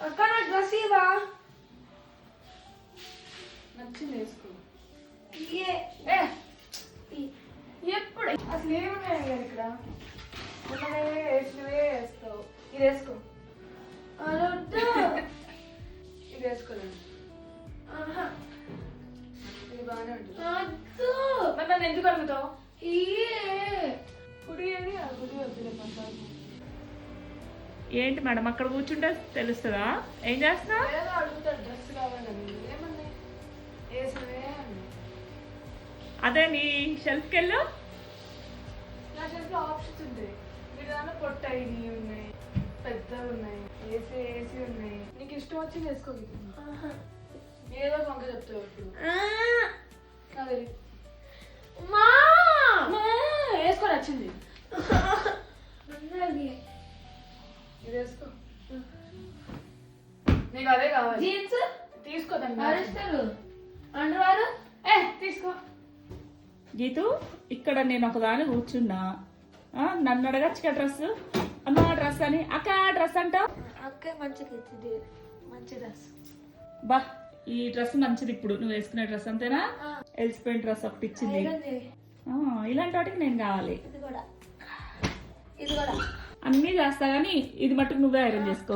అక్క నా డ్రెస్ ఇవా నచ్చింది వేసుకో. ఎప్పుడు అసలు ఏమున్నాయి కదా ఇక్కడ, ఉన్నవే వేసినవే వేస్తావు. ఇది వేసుకో, ఇది వేసుకోలేదు. ఇది బాగానే ఉంటుంది. మరి నన్ను ఎందుకు అడుగుతావు? కుడి అని ఆ కుడి వద్దులే పట్టాలి. ఏంటి మేడం అక్కడ కూర్చుంటే తెలుస్తుందా ఏం చేస్తున్నా? ఏదో అడుగుతాడు డ్రెస్ కావాలని. ఏమన్నాయి వేసినవే అన్నాయి. అదే నీ షెల్ఫ్కి వెళ్ళు. నా చేతిలో ఆప్షన్స్ ఉంటాయి. మీ దాంట్లో పొట్టాయి ఉన్నాయి, పెద్దవి ఉన్నాయి, ఏసీ ఉన్నాయి. నీకు ఇష్టం వచ్చింది వేసుకోగలుగుతుంది. ఏదో వంక చెప్తావు ఇప్పుడు. అదే వేసుకో, నచ్చింది. ఇది వేసుకో, నీకు అదే కావాలి. జీన్స్ తీసుకో అరుస్తారు అండర్వారు తీసుకో. గీతు ఇక్కడ నేను ఒకదాని కూర్చున్నా, నన్ను అడగచ్చుగా డ్రెస్ అమ్మ డ్రెస్ అని. అక్క డ్రెస్ అంటావు. అక్క మంచిగా ఇచ్చింది, మంచి డ్రెస్. బా ఈ డ్రెస్ మంచిది. ఇప్పుడు నువ్వు వేసుకునే డ్రెస్ అంతేనా? ఎలిసిపోయిన డ్రెస్ ఒకటి ఇచ్చింది. ఇలాంటి వాటికి నేను కావాలి. ఇది కూడా అన్నీ చేస్తా కానీ ఇది మట్టుకు నువ్వే ఐరన్ చేసుకో.